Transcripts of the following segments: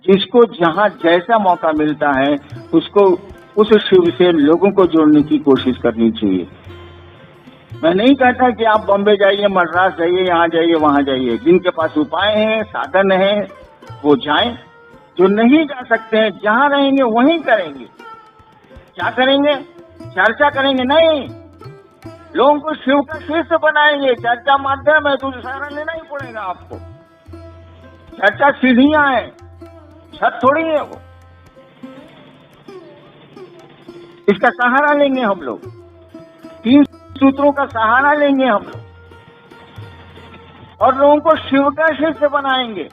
जिसको जहां जैसा मौका मिलता है उसको उस शिव से लोगों को जोड़ने की कोशिश करनी चाहिए। मैं नहीं कहता कि आप बॉम्बे जाइए, मद्रास जाइए, यहाँ जाइए, वहां जाइए। जिनके पास उपाय हैं, साधन है, वो जाएं। जो नहीं जा सकते हैं, जहां रहेंगे वहीं करेंगे। क्या करेंगे? चर्चा करेंगे? नहीं, लोगों को शिव का शिष्य बनाएंगे। चर्चा माध्यम है तो सहारा लेना ही पड़ेगा आपको। चर्चा सीढ़ियां है, छत थोड़ी है वो। इसका सहारा लेंगे हम लोग, 3 सूत्रों का सहारा लेंगे हम लोग और लोगों को शिव का शिष्य बनाएंगे।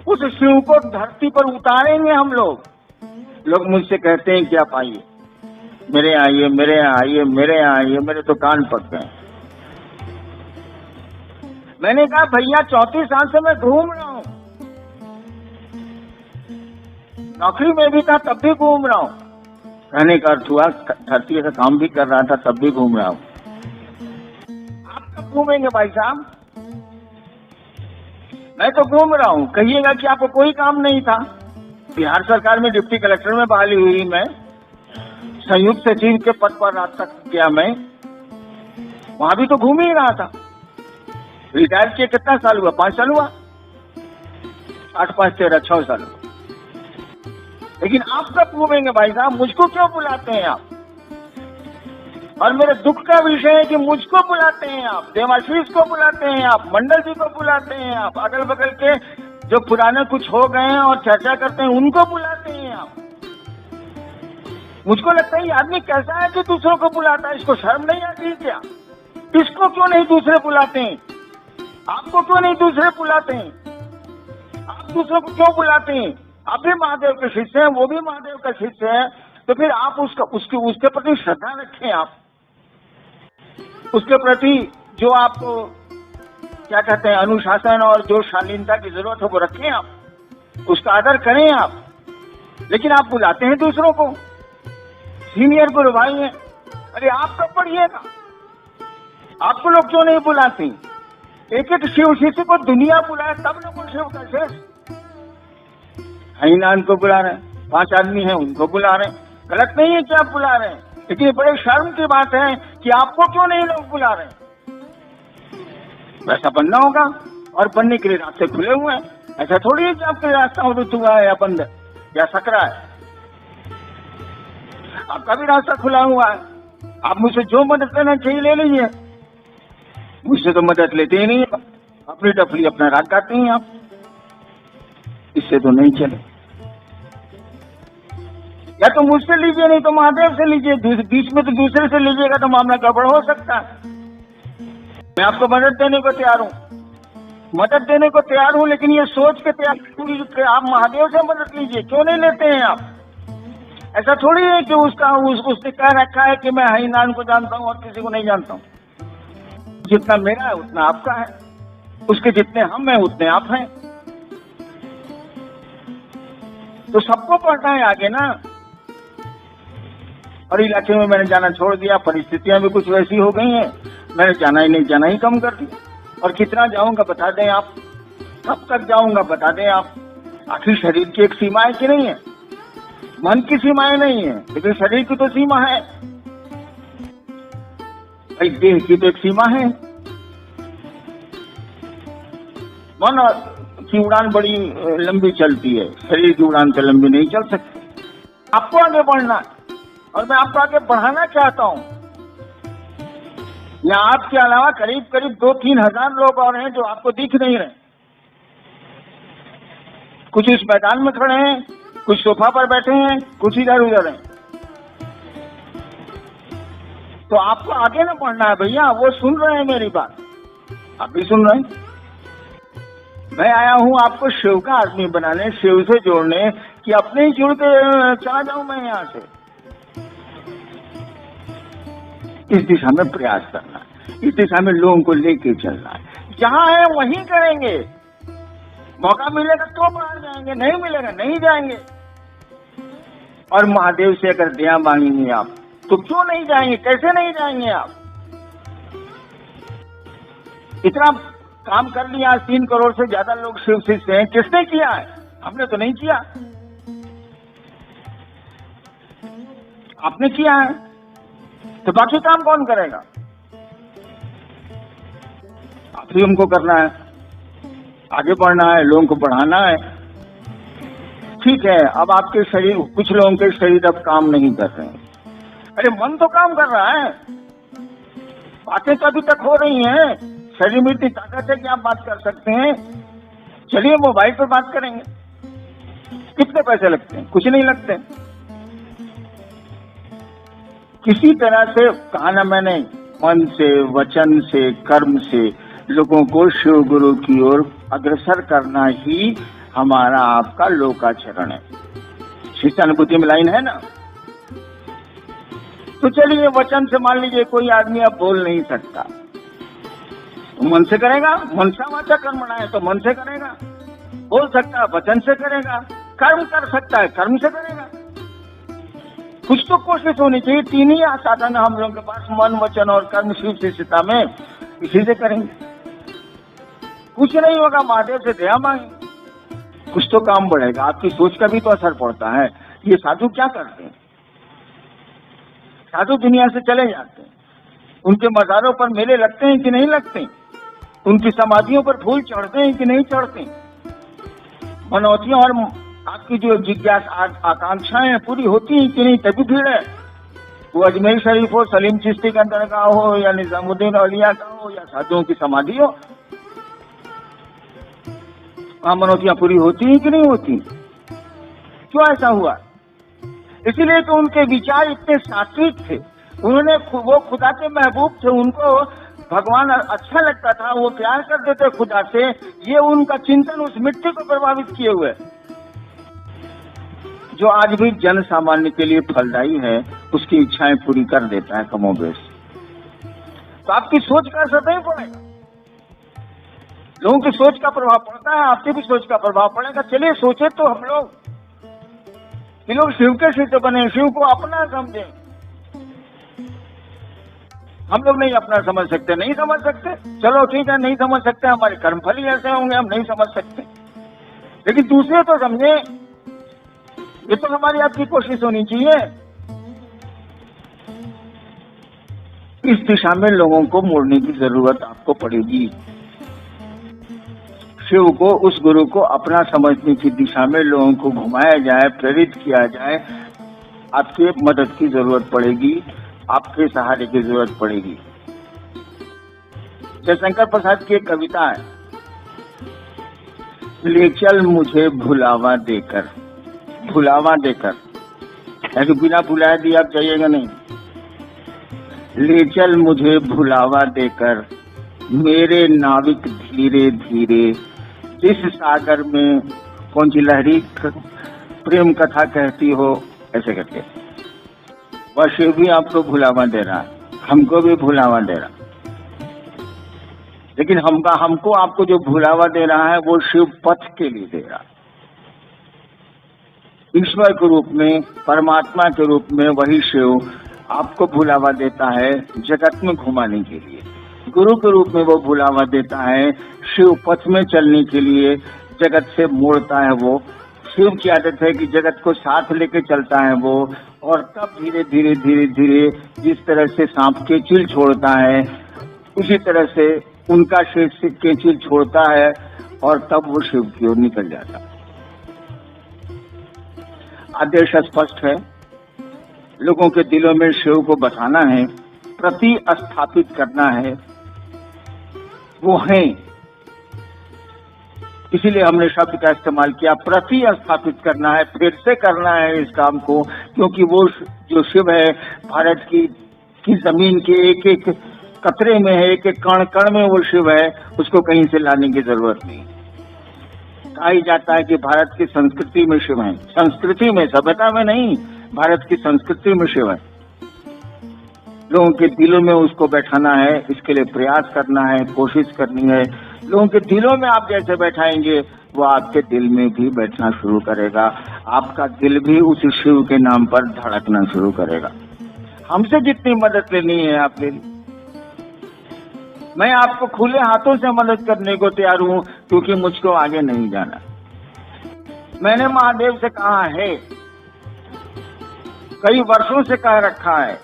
उस शिव को धरती पर उतारेंगे हम लोग। लोग मुझसे कहते हैं कि आप आइए, मेरे आइए, मेरे आइए, मेरे आइए, मेरे तो कान पक गए। मैंने कहा भैया 34 साल से मैं घूम रहा हूं, नौकरी में भी था तब भी घूम रहा हूं। कहने का अर्थ हुआ धरती का काम भी कर रहा था तब भी घूम रहा हूं। आप कब घूमेंगे भाई साहब? मैं तो घूम रहा हूं। कहिएगा कि आपको कोई काम नहीं था। बिहार सरकार में डिप्टी कलेक्टर में बहाली हुई मैं, संयुक्त सचिव के पद पर रात तक गया मैं, वहां भी तो घूम ही रहा था। रिटायर किए कितना साल हुआ? 5 साल हुआ, 8, 5, 13, 6 साल हुआ। लेकिन आप कब घूमेंगे भाई साहब? मुझको क्यों बुलाते हैं आप? और मेरे दुख का विषय है कि मुझको बुलाते हैं आप, देवाशीष को बुलाते हैं आप, मंडल जी को बुलाते हैं आप, अगल बगल के जो पुराने कुछ हो गए हैं और चर्चा करते हैं उनको बुलाते हैं आप। मुझको लगता है ये आदमी कैसा है कि दूसरों को बुलाता है। इसको शर्म नहीं आती क्या? इसको क्यों नहीं दूसरे बुलाते हैं? आपको क्यों नहीं दूसरे बुलाते हैं? आप दूसरों को क्यों बुलाते हैं? आप भी महादेव के शिष्य हैं, वो भी महादेव का शिष्य है, तो फिर आप उसके प्रति श्रद्धा रखें। आप उसके प्रति जो आपको क्या कहते हैं अनुशासन और जो शालीनता की जरूरत है वो रखें। आप उसका आदर करें आप। लेकिन आप बुलाते हैं दूसरों को, सीनियर गुरु भाई हैं। अरे आप कब पढ़िएगा? आपको लोग क्यों नहीं बुलाते? एक एक शिव शिष्य को दुनिया बुलाए तब लोग शिव का शिष्य हईनान को बुला रहे हैं, 5 आदमी हैं उनको बुला रहे हैं। गलत नहीं है कि आप बुला रहे हैं, लेकिन बड़े शर्म की बात है कि आपको क्यों नहीं लोग बुला रहे हैं। वैसा बनना होगा और बनने के लिए रास्ते खुले हुए हैं। ऐसा थोड़ी है कि आपके रास्ता अवरुद्ध हुआ है या बंद है या सकरा है। आपका भी रास्ता खुला हुआ है। आप मुझसे जो मदद लेना चाहिए ले लीजिए। मुझसे तो मदद लेते ही नहीं है, अपनी टफली अपना राग गाते हैं आप। इससे तो नहीं चले। या तो मुझसे लीजिए, नहीं तो महादेव से लीजिए। बीच में तो दूसरे से लीजिएगा तो मामला गड़बड़ हो सकता है। मैं आपको मदद देने को तैयार हूँ, मदद देने को तैयार हूँ, लेकिन ये सोच के तैयार कि आप महादेव से मदद लीजिए। क्यों नहीं लेते हैं आप? ऐसा थोड़ी है कि उसने कह रखा है कि मैं हईनान को जानता हूँ और किसी को नहीं जानता हूँ। जितना मेरा है उतना आपका है, उसके जितने हम हैं उतने आप हैं। तो सबको पढ़ना है आगे ना। और इलाके में मैंने जाना छोड़ दिया, परिस्थितियां भी कुछ वैसी हो गई हैं, मैंने जाना ही कम कर दिया। और कितना जाऊंगा बता दें आप, कब तक जाऊंगा बता दें आप। आखिर शरीर की एक सीमा है कि नहीं है? मन की सीमाएं नहीं है, लेकिन शरीर की तो सीमा है भाई। देह की तो एक सीमा है। मन की उड़ान बड़ी लंबी चलती है, शरीर की उड़ान तो लंबी नहीं चल सकती। आपको आगे बढ़ना है और मैं आपको आगे बढ़ाना चाहता हूं। यहाँ आपके अलावा करीब 2-3 हजार लोग और हैं जो आपको दिख नहीं रहे। कुछ इस मैदान में खड़े हैं, कुछ सोफा पर बैठे हैं, कुछ इधर उधर हैं। तो आपको आगे ना बढ़ना है भैया। वो सुन रहे हैं मेरी बात, आप भी सुन रहे हैं। मैं आया हूं आपको शिव का आदमी बनाने, शिव से जोड़ने, कि अपने ही जुड़ के चला जाऊं मैं यहां से। इस दिशा में प्रयास करना है, इस दिशा में लोगों को लेके चलना है। जहां है वहीं करेंगे। मौका मिलेगा तो बाहर जाएंगे, नहीं मिलेगा नहीं जाएंगे। और महादेव से अगर दया मांगेंगे आप तो क्यों नहीं जाएंगे? कैसे नहीं जाएंगे आप? इतना काम कर लिया। 3 करोड़ से ज्यादा लोग शिव शिष्य हैं। किसने किया है? हमने तो नहीं किया। आपने किया है, तो बाकी काम कौन करेगा? आप ही हमको करना है, आगे बढ़ना है, लोगों को बढ़ाना है। ठीक है, अब आपके शरीर, कुछ लोगों के शरीर अब काम नहीं कर रहे हैं। अरे मन तो काम कर रहा है, बातें तो अभी तक हो रही हैं। शरीर में इतनी ताकत है कि आप बात कर सकते हैं। चलिए मोबाइल पर बात करेंगे। कितने पैसे लगते हैं? कुछ नहीं लगते। किसी तरह से कहा ना मैंने, मन से, वचन से, कर्म से लोगों को शिव गुरु की ओर अग्रसर करना ही हमारा आपका लोकाचरण है। शिष्टानुभूति में लाइन है ना। तो चलिए वचन से मान लीजिए कोई आदमी अब बोल नहीं सकता, तो मन से करेगा। मनसा वाचा कर्मणा है, तो मन से करेगा। बोल सकता है, वचन से करेगा। कर्म कर सकता है, कर्म से करेगा। कुछ तो कोशिश होनी चाहिए। 3 ही साधन हम लोगों के पास, मन, वचन और कर्म शिव शिष्यता में। इसी से करेंगे। कुछ नहीं होगा, महादेव से दया मांगे, कुछ तो काम बढ़ेगा। आपकी सोच का भी तो असर पड़ता है। ये साधु क्या करते हैं? साधु दुनिया से चले जाते हैं। उनके मज़ारों पर मेले लगते हैं कि नहीं लगते? उनकी समाधियों पर फूल चढ़ते हैं कि नहीं चढ़ते? मनौतियां और आपकी जो जिज्ञासा, आकांक्षाएं पूरी होती हैं कि नहीं? तभी भीड़ है। वो अजमेर शरीफ हो, सलीम चिश्ती का दरगाह हो, या निजामुद्दीन औलिया का हो, या साधुओं की समाधि हो, वहां मनौतियां पूरी होती हैं कि नहीं होती? क्यों ऐसा हुआ? इसीलिए तो उनके विचार इतने सात्विक थे। उन्होंने, वो खुदा के महबूब थे, उनको भगवान अच्छा लगता था, वो प्यार करते थे खुदा से। ये उनका चिंतन उस मिट्टी को प्रभावित किए हुए, जो आज भी जन सामान्य के लिए फलदायी है, उसकी इच्छाएं पूरी कर देता है कमोबेश। तो आपकी सोच का असर नहीं पड़ेगा। लोगों की सोच का प्रभाव पड़ता है, आपकी भी सोच का प्रभाव पड़ेगा। चलिए सोचे तो हम लोग कि लोग शिव के शिष्य बने, शिव को अपना समझें। हम लोग नहीं अपना समझ सकते, नहीं समझ सकते, चलो ठीक है, नहीं समझ सकते, हमारे कर्मफल ही ऐसे होंगे, हम नहीं समझ सकते। लेकिन दूसरे तो समझे, ये तो हमारी आपकी कोशिश होनी चाहिए। इस दिशा में लोगों को मोड़ने की जरूरत आपको पड़ेगी। शिव को, उस गुरु को अपना समझने की दिशा में लोगों को घुमाया जाए, प्रेरित किया जाए। आपकी मदद की जरूरत पड़ेगी, आपके सहारे की जरूरत पड़ेगी। जयशंकर प्रसाद की एक कविता है, ले चल मुझे भुलावा देकर। भुलावा देकर, ऐसे बिना भुलाए दिए आप जाइएगा नहीं। ले चल मुझे भुलावा देकर, मेरे नाविक धीरे धीरे, जिस सागर में कौन सी लहरी प्रेम कथा कहती हो, ऐसे करके। वह शिव भी आपको भुलावा दे रहा है, हमको भी भुलावा दे रहा। लेकिन हमको आपको जो भुलावा दे रहा है, वो शिव पथ के लिए दे रहा है। ईश्वर के रूप में, परमात्मा के रूप में वही शिव आपको भुलावा देता है जगत में घुमाने के लिए। गुरु के रूप में वो भुलावा देता है शिव पथ में चलने के लिए, जगत से मोड़ता है वो। शिव की आदत है कि जगत को साथ लेके चलता है वो। और तब धीरे धीरे धीरे धीरे जिस तरह से सांप केंचुल छोड़ता है, उसी तरह से उनका शेष केंचुल छोड़ता है, और तब वो शिव की ओर निकल जाता है। आदेश स्पष्ट है, लोगों के दिलों में शिव को बसाना है, प्रति स्थापित करना है। वो है, इसीलिए हमने शब्द का इस्तेमाल किया, प्रति स्थापित करना है, फिर से करना है इस काम को। क्योंकि वो जो शिव है, भारत की जमीन के एक एक कतरे में है, एक एक कण कण में वो शिव है, उसको कहीं से लाने की जरूरत नहीं। कहा ही जाता है कि भारत की संस्कृति में शिव है, संस्कृति में, सभ्यता में नहीं, भारत की संस्कृति में शिव है। लोगों के दिलों में उसको बैठाना है, इसके लिए प्रयास करना है, कोशिश करनी है। लोगों के दिलों में आप जैसे बैठाएंगे, वो आपके दिल में भी बैठना शुरू करेगा। आपका दिल भी उस शिव के नाम पर धड़कना शुरू करेगा। हमसे जितनी मदद लेनी है आप ले ली, मैं आपको खुले हाथों से मदद करने को तैयार हूं, क्योंकि मुझको आगे नहीं जाना। मैंने महादेव से कहा है, कई वर्षों से कह रखा है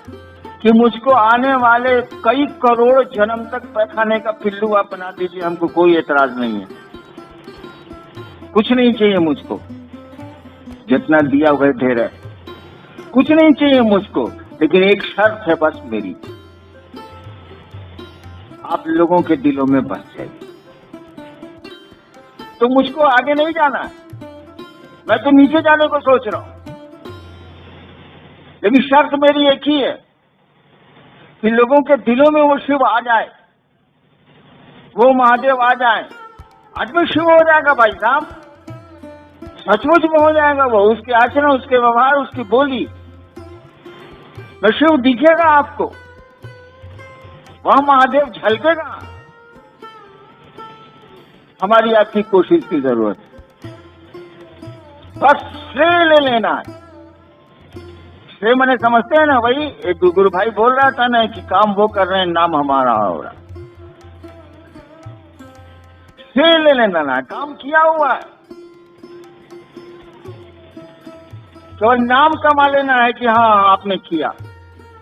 कि मुझको आने वाले कई करोड़ जन्म तक पैखाने का पिल्लू आप बना दीजिए, हमको कोई एतराज नहीं है, कुछ नहीं चाहिए मुझको, जितना दिया वह ढेर है, कुछ नहीं चाहिए मुझको, लेकिन एक शर्त है बस मेरी, आप लोगों के दिलों में बस जाइए। तो मुझको आगे नहीं जाना, मैं तो नीचे जाने को सोच रहा हूं, लेकिन शर्त मेरी एक ही है कि लोगों के दिलों में वो शिव आ जाए, वो महादेव आ जाए। आज में शिव हो जाएगा भाई साहब, सचमुच में हो जाएगा वो, उसके आचरण, उसके व्यवहार, उसकी बोली में शिव दिखेगा आपको, वह महादेव झलकेगा। हमारी आपकी कोशिश की जरूरत है, बस श्रेय ले लेना है। श्रेय मैंने समझते हैं ना, वही एक गुरु भाई बोल रहा था ना कि काम वो कर रहे हैं, नाम हमारा हो रहा। श्रेय ले लेना ना, काम किया हुआ है, केवल नाम कमा लेना है कि हाँ आपने किया।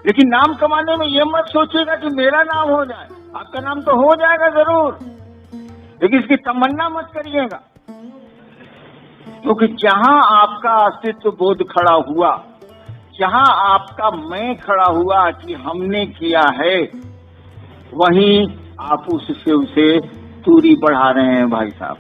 लेकिन नाम कमाने में ये मत सोचिएगा कि मेरा नाम हो जाए, आपका नाम तो हो जाएगा जरूर, लेकिन इसकी तमन्ना मत करिएगा, क्योंकि जहां आपका अस्तित्व बोध खड़ा हुआ, जहां आपका मैं खड़ा हुआ कि हमने किया है, वहीं आप उस शिव से दूरी बढ़ा रहे हैं भाई साहब।